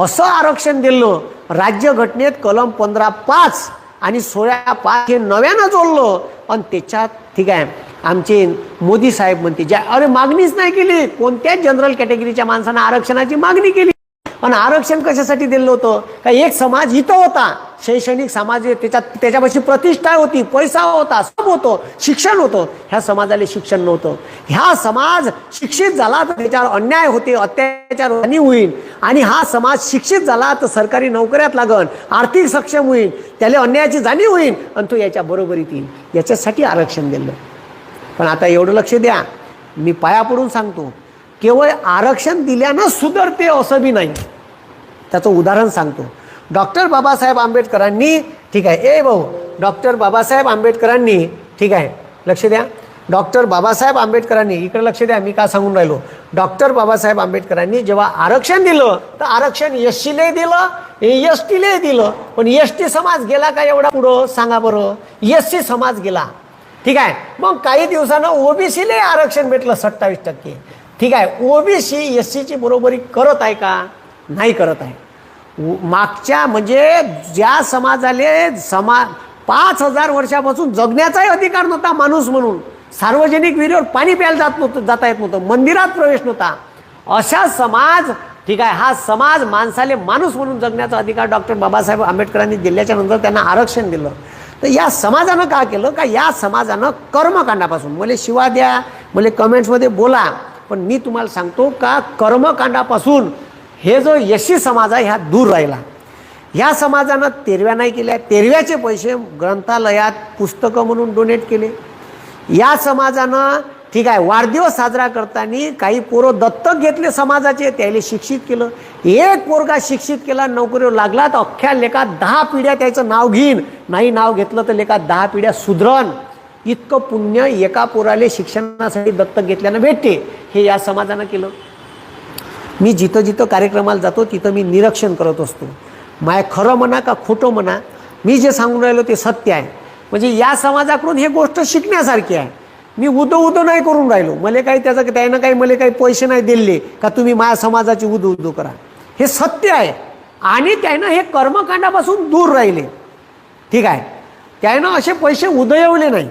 [SPEAKER 1] असं आरक्षण दिलं राज्यघटनेत कलम 15(5) आणि 16(5) हे नव्यानं जोडलं आणि त्याच्यात ठीक आहे आमचे मोदी साहेब म्हणते ज्या अरे मागणीच नाही केली, कोणत्याच जनरल कॅटेगरीच्या माणसानं आरक्षणाची मागणी केली. पण आरक्षण कशासाठी दिलं होतं का एक समाज इथं होता शैक्षणिक समाज त्याच्यापाशी प्रतिष्ठा होती, पैसा होता, सब होतं, शिक्षण होतं, ह्या समाजाला शिक्षण नव्हतं. ह्या समाज शिक्षित झाला तर त्याच्यावर अन्याय होते, अत्याचार होईल आणि हा समाज शिक्षित झाला तर सरकारी नोकऱ्यात लागन, आर्थिक सक्षम होईल, त्याला अन्यायाची जाणीव होईल आणि तो याच्या बरोबरीत येईल, याच्यासाठी आरक्षण दिलं. पण आता एवढं लक्ष द्या, मी पाया पडून सांगतो केवळ आरक्षण दिल्यानं सुधारते असं बी नाही. त्याचं उदाहरण सांगतो. डॉक्टर बाबासाहेब आंबेडकरांनी ठीक आहे डॉक्टर बाबासाहेब आंबेडकरांनी ठीक आहे लक्ष द्या, डॉक्टर बाबासाहेब आंबेडकरांनी इकडे लक्ष द्या मी का सांगून राहिलो. डॉक्टर बाबासाहेब आंबेडकरांनी जेव्हा आरक्षण दिलं तर आरक्षण SCलाही दिलं STलाही दिलं, पण ST समाज गेला का एवढा पुढं सांगा बरं, SC समाज गेला. ठीक आहे मग काही दिवसानं OBCलाही आरक्षण भेटलं 27%. ठीक आहे OBC SCची बरोबरी करत आहे का, नाही करत आहे. मागच्या म्हणजे ज्या समाजाले 5000 वर्षापासून जगण्याचाही अधिकार नव्हता माणूस म्हणून, सार्वजनिक विहिरीवर पाणी प्यायला जाता येत नव्हतं, मंदिरात प्रवेश नव्हता, अशा समाज ठीक आहे हा समाज माणसाले माणूस म्हणून जगण्याचा अधिकार डॉक्टर बाबासाहेब आंबेडकरांनी दिल्याच्या नंतर त्यांना आरक्षण दिलं. तर या समाजानं का केलं का या समाजानं कर्मकांडापासून, मला शिवा द्या, मला कमेंट्समध्ये बोला, पण मी तुम्हाला सांगतो का कर्मकांडापासून हे जो यशी समाज आहे ह्या दूर राहिला. ह्या समाजानं तेरव्या नाही केल्या, तेरव्याचे पैसे ग्रंथालयात पुस्तकं म्हणून डोनेट केले. या समाजानं ठीक आहे वाढदिवस साजरा करताना काही पोरं दत्तक घेतले समाजाचे, त्याला शिक्षित केलं. एक पोरगा शिक्षित केला, नोकरीवर लागला तर अख्ख्या लेखात 10 पिढ्या त्याचं नाव घेईन, नाही नाव घेतलं तर लेखात 10 पिढ्या सुधरण. इतकं पुण्य एका पोराले शिक्षणासाठी दत्तक घेतल्यानं भेटते. हे या समाजानं केलं. मी जिथं जिथं कार्यक्रमाला जातो तिथं मी निरीक्षण करत असतो. माय खरं म्हणा का खोटं म्हणा, मी जे सांगून राहिलो ते सत्य आहे. म्हणजे या समाजाकडून हे गोष्ट शिकण्यासारखी आहे. मी उदो नाही करून राहिलो, मला काही त्यानं काही मला काही पैसे नाही दिले का तुम्ही माझ्या समाजाची उदो करा. हे सत्य आहे. आणि त्यानं हे कर्मकांडापासून दूर राहिले. ठीक आहे, त्यानं असे पैसे उधळवले नाही.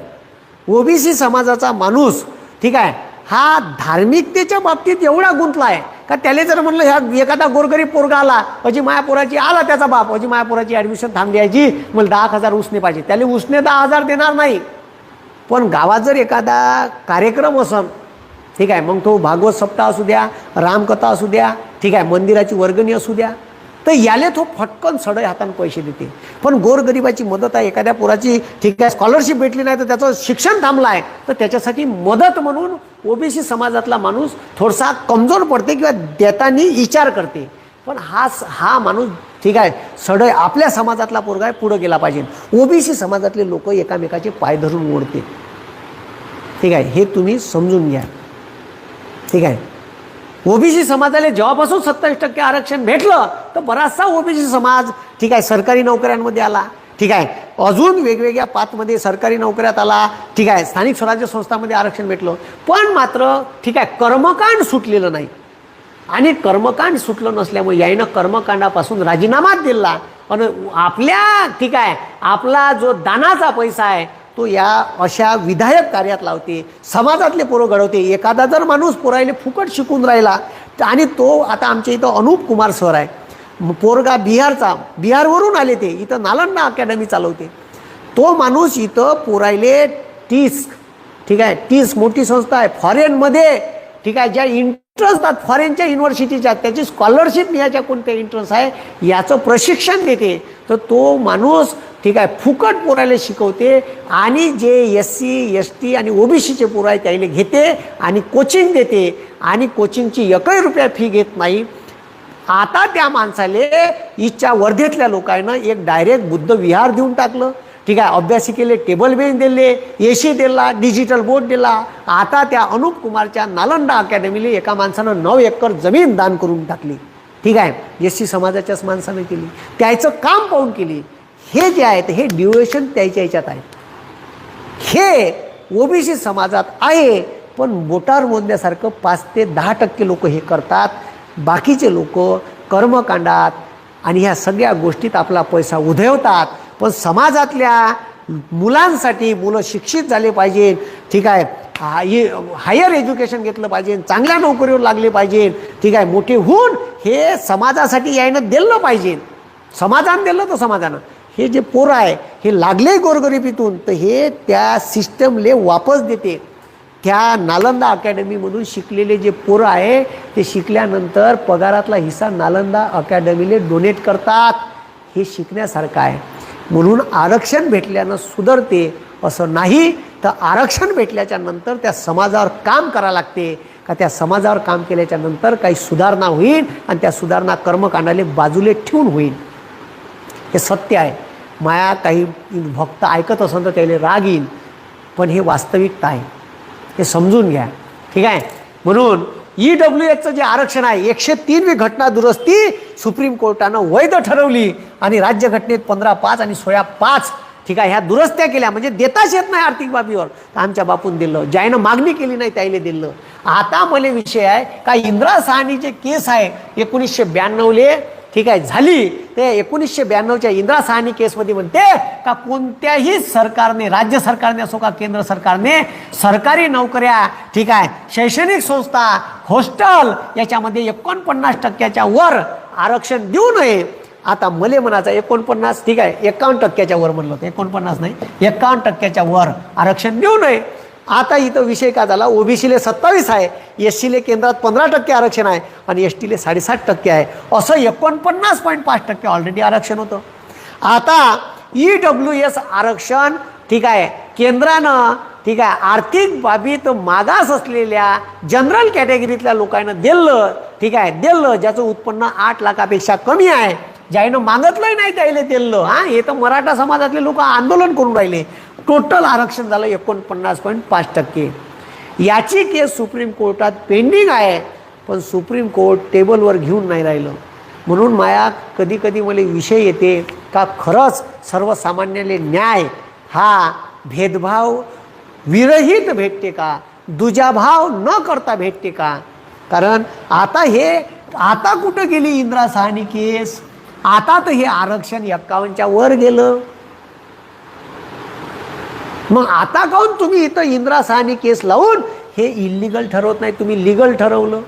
[SPEAKER 1] ओबीसी समाजाचा माणूस ठीक आहे हा धार्मिकतेच्या बाबतीत एवढा गुंतला आहे का त्याला जर म्हणलं ह्या एखादा गोरगरीब पोरगा आला, अजी मायापुराची आला त्याचा बाप, अजी मायापुराची ॲडमिशन थांब द्यायची, मला 10,000 उसने पाहिजे, त्याला उसने 10,000 देणार नाही. पण गावात जर एखादा कार्यक्रम असेल ठीक आहे, मग तो भागवत सप्ताह असू द्या, रामकथा असू द्या, ठीक आहे, मंदिराची वर्गणी असू द्या, तर याले तो फटकन सडय हाताने पैसे देते. पण गोरगरिबाची मदत आहे, एखाद्या पोराची ठीक आहे स्कॉलरशिप भेटली नाही तर त्याचं शिक्षण थांबलं आहे, तर त्याच्यासाठी मदत म्हणून ओबीसी समाजातला माणूस थोडासा कमजोर पडते किंवा देताना विचार करते. पण हा माणूस ठीक आहे सडय आपल्या समाजातला पोरगा आहे, पुढं गेला पाहिजे. ओबीसी समाजातले लोक एकामेकाचे पाय धरून ओढते. ठीक आहे, हे तुम्ही समजून घ्या. ठीक आहे, ओबीसी समाजाला जेव्हापासून 27% आरक्षण भेटलं तर बराचसा ओबीसी समाज ठीक आहे सरकारी नोकऱ्यांमध्ये आला. ठीक आहे, अजून वेगवेगळ्या पाथमध्ये सरकारी नोकऱ्यात आला. ठीक आहे, स्थानिक स्वराज्य संस्थांमध्ये आरक्षण भेटलं. पण मात्र ठीक आहे कर्मकांड सुटलेलं नाही. आणि कर्मकांड सुटलं नसल्यामुळे यानं कर्मकांडापासून राजीनामा दिला. आणि आपल्या ठीक आहे आपला जो दानाचा पैसा आहे तो या अशा विधायक कार्यात लावते, समाजातले पोरं घडवते. एखादा जर माणूस पोरायले फुकट शिकून राहिला आणि तो आता आमच्या इथं अनूप कुमार सर आहे, पोरगा बिहारचा, बिहारवरून आले ते, इथं नालंदा अकॅडमी चालवते. तो माणूस इथं पोरायले 30 ठीक आहे 30 मोठी संस्था आहे फॉरेनमध्ये ठीक आहे ज्या इंटरेस्ट असतात फॉरेनच्या युनिव्हर्सिटीच्या त्याची स्कॉलरशिप मिळायच्या कोणत्या इंटरेस्ट आहे याचं प्रशिक्षण देते. तर तो माणूस ठीक आहे फुकट पोरायला शिकवते आणि जे SC ST आणि ओबीसीचे पोरं आहे त्याला घेते आणि कोचिंग देते आणि कोचिंगची 1 रुपया फी घेत नाही. आता त्या माणसाले इच्छा वर्धेतल्या लोकांना एक डायरेक्ट बुद्ध विहार देऊन टाकलं. ठीक आहे, अभ्यासिकेले टेबल बेंच दिले, AC दिला, डिजिटल बोर्ड दिला. आता त्या अनूप कुमारच्या नालंदा अकॅडमीला एका माणसानं 9 एकर जमीन दान करून टाकली. ठीक आहे, SC समाजाच्याच माणसानं केली, त्याचं काम पाहून केली. हे जे आहे हे ड्युरेशन त्याच्या ह्याच्यात आहे. हे ओबीसी समाजात आहे, पण बोटावर मोजण्यासारखं 5 ते 10% लोक हे करतात. बाकीचे लोक कर्मकांडात आणि ह्या सगळ्या गोष्टीत आपला पैसा उधळवतात. पण समाजातल्या मुलांसाठी मुलं शिक्षित झाले पाहिजे. ठीक आहे, हायर एज्युकेशन घेतलं पाहिजे, चांगल्या नोकरीवर लागले पाहिजे. ठीक आहे, मोठे होऊन हे समाजासाठी यायनं दिलं पाहिजे. समाजानं दिलं तर समाजानं हे जे पोरं आहे हे लागले गोरगरिबीतून तर हे त्या सिस्टमले वापस देते. त्या नालंदा अकॅडमीमधून शिकलेले जे पोरं आहे ते शिकल्यानंतर पगारातला हिस्सा नालंदा अकॅडमीला डोनेट करतात. हे शिकण्यासारखं आहे. म्हणून आरक्षण भेटल्यानं सुधारते असं नाही, तर आरक्षण भेटल्याच्या नंतर त्या समाजावर काम करावं लागते. का त्या समाजावर काम केल्याच्या नंतर काही सुधारणा होईल आणि त्या सुधारणा कर्मकांडाले बाजूले ठेवून होईल. हे सत्य आहे. माया काही भक्त ऐकत असेल तर त्याला राग येईल, पण हे वास्तविकता आहे, हे समजून घ्या. ठीक आहे, म्हणून EWSचं जे आरक्षण आहे 103वी घटना दुरुस्ती सुप्रीम कोर्टानं वैध ठरवली आणि राज्यघटनेत 15(5) आणि 16(5) ठीक आहे ह्या दुरुस्त्या केल्या. म्हणजे देताच येत नाही आर्थिक बाबीवर, तर आमच्या बापून दिलं, ज्यानं मागणी केली नाही त्याला दिलं. आता मला विषय आहे का इंदिरा साहनीचे केस आहे 1992ले ठीक आहे झाली, ते 1992च्या इंदिरा साहनी केसमध्ये म्हणते का कोणत्याही सरकारने, राज्य सरकारने असो का केंद्र सरकारने सरकारी नोकऱ्या ठीक आहे शैक्षणिक संस्था हॉस्टेल याच्यामध्ये 49% वर आरक्षण देऊ नये. आता मले म्हणायचं 49, ठीक आहे 51% वर म्हणलं होतं, 49 नाही 51% वर आरक्षण देऊ नये. आता इथं विषय काय झाला, ओबीसीले 27 आहे, एससीले केंद्रात 15% आरक्षण आहे आणि एसटीले 60.5% आहे, असं 49.5% ऑलरेडी आरक्षण होतं. आता EWS आरक्षण, ठीक आहे, केंद्रानं, ठीक आहे, आर्थिक बाबीत मागास असलेल्या जनरल कॅटेगरीतल्या लोकांना दिलं, ठीक आहे, दिलं ज्याचं उत्पन्न 8 लाखापेक्षा कमी आहे, ज्यानं मागितलंही नाही त्याला दिलं. हे तर मराठा समाजातले लोक आंदोलन करून राहिले. टोटल आरक्षण झालं 49.5%. याची केस सुप्रीम कोर्टात पेंडिंग आहे, पण सुप्रीम कोर्ट टेबलवर घेऊन नाही राहिलं. म्हणून माया कधी कधी मला विषय येते का खरंच सर्वसामान्याले न्याय हा भेदभाव विरहित भेटते का, दुजाभाव न करता भेटते का? कारण आता कुठं गेली इंदिरा साहनी केस? आता तर हे आरक्षण 51च्या वर गेलं. मग आता काऊन तुम्ही इथं इंदिरा साहनी केस लावून हे इल्लीगल ठरवत नाही, तुम्ही लीगल ठरवलं?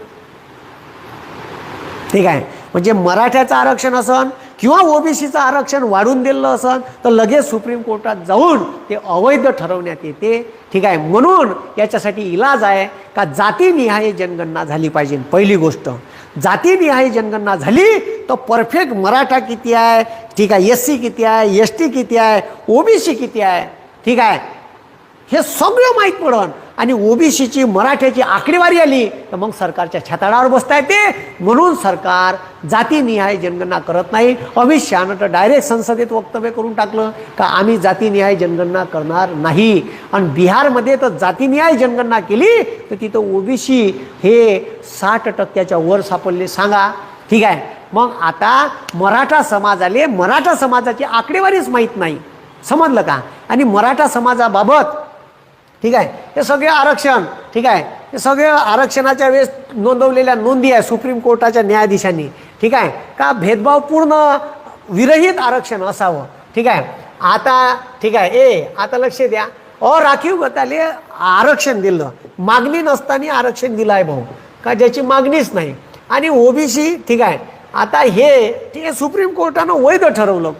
[SPEAKER 1] ठीक आहे, म्हणजे मराठ्याचं आरक्षण असन किंवा ओबीसीचं आरक्षण वाढून दिलं असन तर लगेच सुप्रीम कोर्टात जाऊन ते अवैध ठरवण्यात येते. ठीक आहे, म्हणून याच्यासाठी इलाज आहे का जातीनिहाय जनगणना झाली पाहिजे. पहिली गोष्ट, जातीनिहाय जनगणना झाली तर परफेक्ट मराठा किती आहे, ठीक आहे, एससी किती आहे, एसटी किती आहे, ओबीसी किती आहे, ठीक आहे, हे सगळं माहीत पडन. आणि ओबीसीची मराठ्याची आकडेवारी आली तर मग सरकारच्या छाताडावर बसता येते. म्हणून सरकार जातीनिहाय जनगणना करत नाही. अमित शहानं तर डायरेक्ट संसदेत वक्तव्य करून टाकलं का आम्ही जातीनिहाय जनगणना करणार नाही. आणि बिहारमध्ये तर जातीनिहाय जनगणना केली तर तिथं ओबीसी हे 60%च्या वर सापडले. सांगा, ठीक आहे. मग आता मराठा समाजाची आकडेवारीच माहीत नाही, समजलं का? आणि मराठा समाजाबाबत, ठीक आहे, हे सगळे आरक्षण, ठीक आहे, हे सगळे आरक्षणाच्या वेळेस नोंदवलेल्या नोंदी आहे सुप्रीम कोर्टाच्या न्यायाधीशांनी. ठीक आहे, का भेदभावपूर्ण विरहित आरक्षण असावं. ठीक आहे, आता ठीक आहे, आता लक्ष द्या. राखीव गटाले आरक्षण दिलं, मागणी नसताना आरक्षण दिलं आहे भाऊ, का ज्याची मागणीच नाही. आणि ओबीसी, ठीक आहे, आता हे सुप्रीम कोर्टानं वैध ठरवलं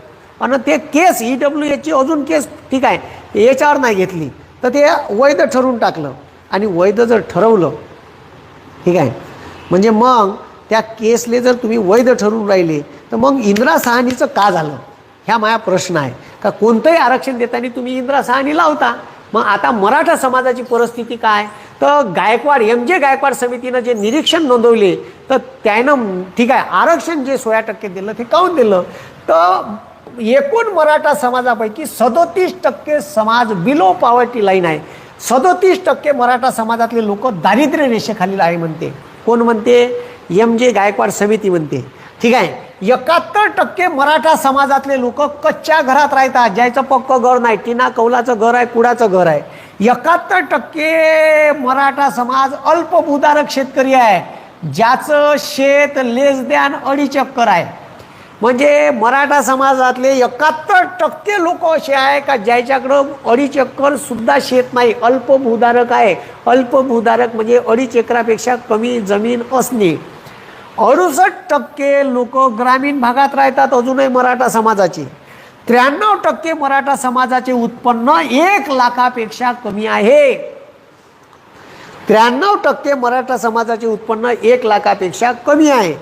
[SPEAKER 1] आणि ते केस EWSची अजून केस, ठीक आहे, याच्यावर नाही घेतली तर ते वैध ठरवून टाकलं. आणि वैध जर ठरवलं, ठीक आहे, म्हणजे मग त्या केसले जर तुम्ही वैध ठरवून राहिले तर मग इंदिरा साहनीचं का झालं, ह्या माझा प्रश्न आहे. का कोणतंही आरक्षण देताना तुम्ही इंदिरा साहनी लावता. मग आता मराठा समाजाची परिस्थिती काय, तर गायकवाड MJ गायकवाड समितीनं जे निरीक्षण नोंदवले तर त्यानं, ठीक आहे, आरक्षण जे 16% दिलं ते काऊन दिलं, तर एकूण मराठा समाजापैकी 37% समाज बिलो पॉवर्टी लाईन आहे. 37% मराठा समाजातले लोक दारिद्र्य रेषेखालील आहे म्हणते. कोण म्हणते? MJ गायकवाड समिती म्हणते. ठीक आहे, 71% मराठा समाजातले लोक कच्च्या घरात राहतात, ज्याचं पक्क घर नाही, टिना कौलाचं घर आहे, कुडाचं घर आहे. 71% मराठा समाज अल्पभूधारक शेतकरी आहे, ज्याचं शेत लेस दॅन 2.5 एकर आहे. म्हणजे मराठा समाजातले 71% लोक असे आहे का ज्याच्याकडं 2.5 एकर सुद्धा शेत नाही, अल्पभूधारक आहे. अल्पभूधारक म्हणजे 2.5 एकरापेक्षा कमी जमीन असणे. 68% लोक ग्रामीण भागात राहतात अजूनही मराठा समाजाचे. 93% मराठा समाजाचे उत्पन्न 1 लाखापेक्षा कमी आहे. 93% मराठा समाजाचे उत्पन्न 1 लाखापेक्षा कमी आहे.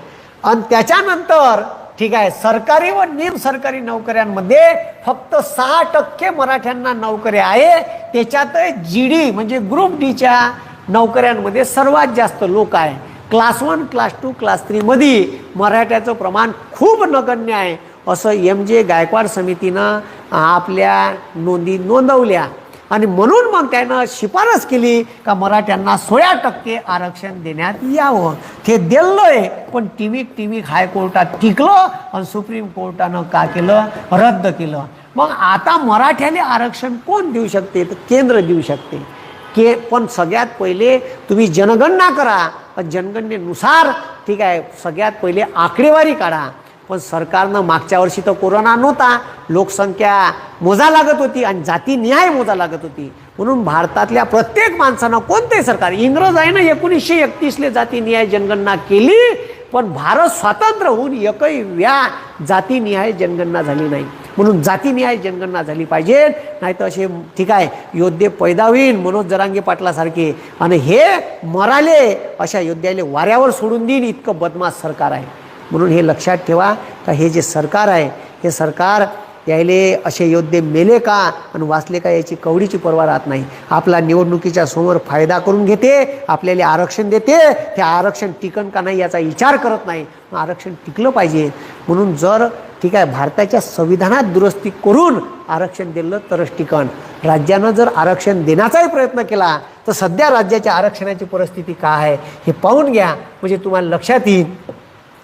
[SPEAKER 1] आणि त्याच्यानंतर, ठीक आहे, सरकारी व निमसरकारी नोकऱ्यांमध्ये फक्त 6% मराठ्यांना नोकऱ्या आहे. त्याच्यात GD म्हणजे ग्रुप Dच्या नोकऱ्यांमध्ये सर्वात जास्त लोक आहे. क्लास 1, क्लास 2, क्लास 3 मध्ये मराठ्याचं प्रमाण खूप नगण्य आहे, असं MJ गायकवाड समितीनं आपल्या नोंदी नोंदवल्या. आणि म्हणून मग त्यानं शिफारस केली का मराठ्यांना 16% आरक्षण देण्यात यावं. ते दिलंय, पण टिमिक हायकोर्टात टिकलं आणि सुप्रीम कोर्टानं का केलं? रद्द केलं. मग आता मराठ्याला आरक्षण कोण देऊ शकते? तर केंद्र देऊ शकते. पण सगळ्यात पहिले तुम्ही जनगणना करा. जनगणनेनुसार, ठीक आहे, सगळ्यात पहिले आकडेवारी काढा. पण सरकारनं मागच्या वर्षी तर कोरोना नव्हता, लोकसंख्या मोजा लागत होती आणि जातीनिहाय मोजा लागत होती. म्हणून भारतातल्या प्रत्येक माणसानं, कोणतेही सरकार, इंग्रजाईनं 1931 जातीनिहाय जनगणना केली पण भारत स्वातंत्र्य होऊन एकही जातीनिहाय जनगणना झाली नाही. म्हणून जातीनिहाय जनगणना झाली पाहिजे, नाही तर असे ठीक आहे योद्धे पैदा होईल मनोज जरांगे पाटलासारखे, आणि हे मराले अशा योद्ध्याले वाऱ्यावर सोडून देईन इतकं बदमाश सरकार आहे. म्हणून हे लक्षात ठेवा का हे जे सरकार आहे हे सरकार यायले असे योद्धे मेले का आणि वाचले का याची कवडीची पर्वा राहत नाही. आपला निवडणुकीच्या समोर फायदा करून घेते, आपल्याला आरक्षण देते, ते आरक्षण टिकन का नाही याचा विचार करत नाही. आरक्षण टिकलं पाहिजे. म्हणून जर ठीक आहे भारताच्या संविधानात दुरुस्ती करून आरक्षण दिलं तरच टिकन. राज्यानं जर आरक्षण देण्याचाही प्रयत्न केला तर सध्या राज्याच्या आरक्षणाची परिस्थिती काय आहे हे पाहून घ्या, म्हणजे तुम्हाला लक्षात येईल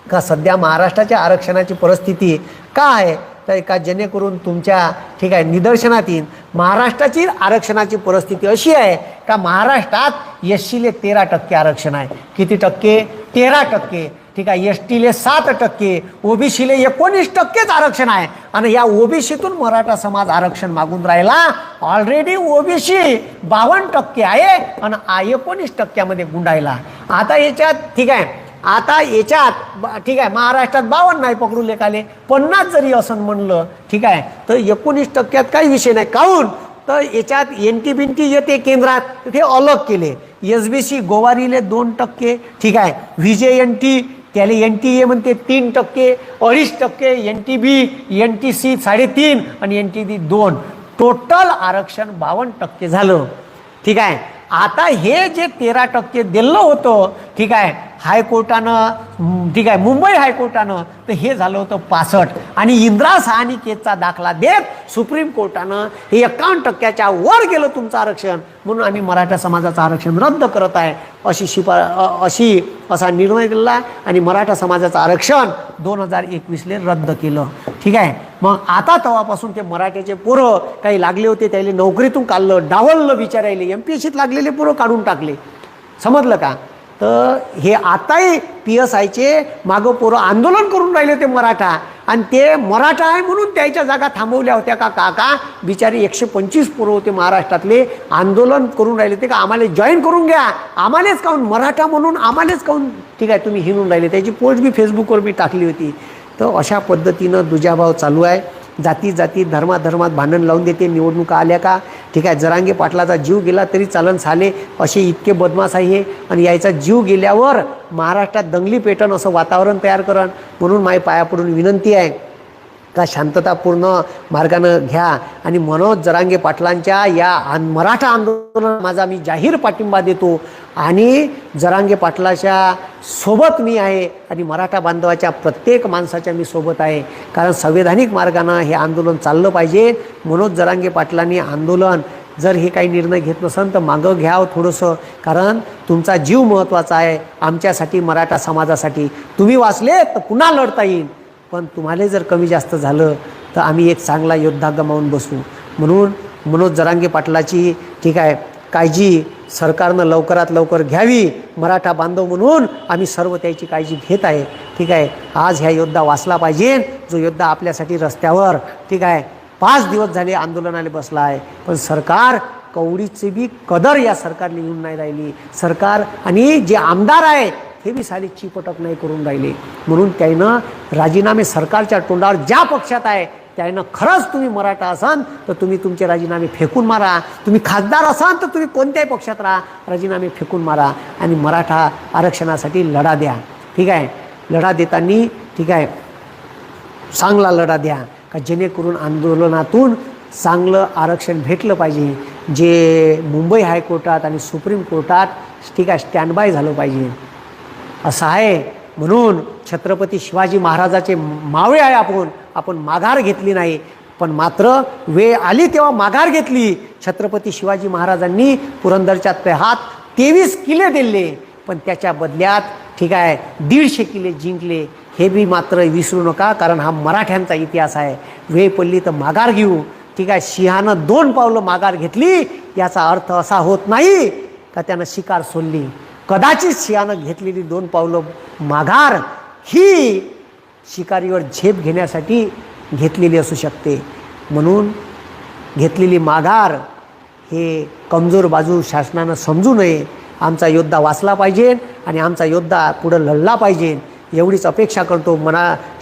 [SPEAKER 1] का सध्या महाराष्ट्राच्या आरक्षणाची परिस्थिती काय आहे. तर का जेणेकरून तुमच्या ठीक आहे निदर्शनात येईल महाराष्ट्राची आरक्षणाची परिस्थिती अशी आहे का महाराष्ट्रात एससीले 13% आरक्षण आहे. किती टक्के? 13%. ठीक आहे. एस टीले 7%, ओबीसीले 19%च आरक्षण आहे. आणि या ओबीसीतून मराठा समाज आरक्षण मागून राहिला. ऑलरेडी ओबीसी 52% आहे आणि 19%मध्ये गुंडायला. आता याच्यात ठीक आहे आता याच्यात ठीक आहे महाराष्ट्रात 52 नाही पकडून लेखाले 50 जरी असं म्हणलं ठीक आहे तर 19% काही विषय नाही. काहून तर याच्यात एनटी बिनटी येते केंद्रात ते अलग केले. एसबीसी गोवारीले 2% ठीक आहे. व्हीजेएनटी त्याला एनटीए म्हणते 3%, 2.5% एनटीबी, एनटीसी 3.5 आणि एनटीबी 2. टोटल आरक्षण 52% झालं. ठीक आहे. आता हे जे 13% दिलं होतं ठीक आहे हायकोर्टानं ठीक आहे मुंबई हायकोर्टानं तर हे झालं होतं 65 आणि इंदिरा साहनी केसचा दाखला देत सुप्रीम कोर्टानं हे 51%च्या वर गेलं तुमचं आरक्षण. म्हणून आम्ही मराठा समाजाचं आरक्षण रद्द करत आहे असा निर्णय दिला आणि मराठा समाजाचं आरक्षण 2021 रद्द केलं. ठीक आहे. मग आता तेव्हापासून ते मराठ्याचे पोरं काही लागले होते त्याला नोकरीतून काढलं, डावललं बिचारायले, एमपीएससीत लागलेले पोरं काढून टाकले. समजलं का? तर हे आताही PSIचे मागं पोरं आंदोलन करून राहिले होते मराठा, आणि ते मराठा आहे म्हणून त्याच्या जागा थांबवल्या होत्या का काका. बिचारी 125 पोरं होते महाराष्ट्रातले आंदोलन करून राहिले होते का आम्हाला जॉईन करून घ्या, आम्हालेच काहून मराठा म्हणून आम्हालेच काहून ठीक आहे तुम्ही हिंडून राहिले. त्याची पोस्ट बी फेसबुकवर मी टाकली होती. तर अशा पद्धतीनं दुजाभाव चालू आहे. जाती धर्मात भांडण लावून देते. निवडणुका आल्या का ठीक आहे जरांगे पाटलाचा जीव गेला तरी चालन साले असे इतके बदमाश आहे. आणि याचा जीव गेल्यावर महाराष्ट्रात दंगली पेटन असं वातावरण तयार करण. म्हणून माझ्या पायापडून विनंती आहे का शांततापूर्ण मार्गानं घ्या आणि मनोज जरांगे पाटलांच्या या मराठा आंदोलनाला माझा मी जाहीर पाठिंबा देतो. आणि जरांगे पाटलाच्या सोबत मी आहे आणि मराठा बांधवाच्या प्रत्येक माणसाच्या मी सोबत आहे. कारण संवैधानिक मार्गानं हे आंदोलन चाललं पाहिजे. मनोज जरांगे पाटलांनी आंदोलन जर हे काही निर्णय घेत नसेल तर मागं घ्यावं थोडंसं, कारण तुमचा जीव महत्त्वाचा आहे आमच्यासाठी मराठा समाजासाठी. तुम्ही वाचले तर पुन्हा लढता येईल, पण तुम्हाला जर कमी जास्त झालं तर आम्ही एक चांगला योद्धा गमावून बसू. म्हणून मनोज जरांगे पाटलाची ठीक आहे काळजी सरकारनं लवकरात लवकर घ्यावी. मराठा बांधव म्हणून आम्ही सर्व त्याची काळजी घेत आहे. ठीक आहे. आज ह्या योद्धा वाचला पाहिजे जो योद्धा आपल्यासाठी रस्त्यावर ठीक आहे 5 दिवस झाले आंदोलनाला बसला आहे. पण सरकार कवडीची बी कदर या सरकारने येऊन नाही राहिली. सरकार आणि जे आमदार आहे हे बी साली चिपटक नाही करून राहिले. म्हणून त्यानं राजीनामे सरकारच्या तोंडावर ज्या पक्षात आहे त्यानं खरंच तुम्ही मराठा असाल तर तुम्ही तुमचे राजीनामे फेकून मारा. तुम्ही खासदार असाल तर तुम्ही कोणत्याही पक्षात राहा, राजीनामे फेकून मारा आणि मराठा आरक्षणासाठी लढा द्या. ठीक आहे. लढा देताना ठीक आहे चांगला लढा द्या का जेणेकरून आंदोलनातून चांगलं आरक्षण भेटलं पाहिजे. जे मुंबई हायकोर्टात आणि सुप्रीम कोर्टात ठीक आहे स्टँड बाय झालं पाहिजे असं आहे. म्हणून छत्रपती शिवाजी महाराजाचे मावळे आहे आपण माघार घेतली नाही, पण मात्र वेळ आली तेव्हा माघार घेतली. छत्रपती शिवाजी महाराजांनी पुरंदरच्या तहात 23 किल्ले दिले, पण त्याच्या बदल्यात ठीक आहे 150 किल्ले जिंकले. हे बी मात्र विसरू नका, कारण हा मराठ्यांचा इतिहास आहे. वेळ पडली तर माघार घेऊ. ठीक आहे. सिंहानं 2 पावलं माघार घेतली याचा अर्थ असा होत नाही का त्यानं शिकार सोडली. कदाचित सिंहानं घेतलेली 2 पावलं माघार ही शिकारीवर झेप घेण्यासाठी घेतलेली असू शकते. म्हणून घेतलेली माघार हे कमजोर बाजू शासनानं समजू नये. आमचा योद्धा वाचला पाहिजे आणि आमचा योद्धा पुढं लढला पाहिजे. एवढीच अपेक्षा करतो.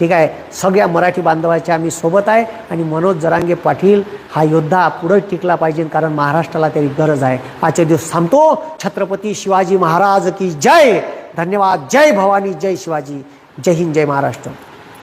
[SPEAKER 1] ठीक आहे, सगळ्या मराठी बांधवाच्या आम्ही सोबत आहे आणि मनोज जरांगे पाटील हा योद्धा पुढे टिकला पाहिजे, कारण महाराष्ट्राला तरी गरज आहे. आजचे दिवस थांबतो. छत्रपती शिवाजी महाराज की जय. धन्यवाद. जय भवानी, जय शिवाजी, जय हिंद, जय महाराष्ट्र.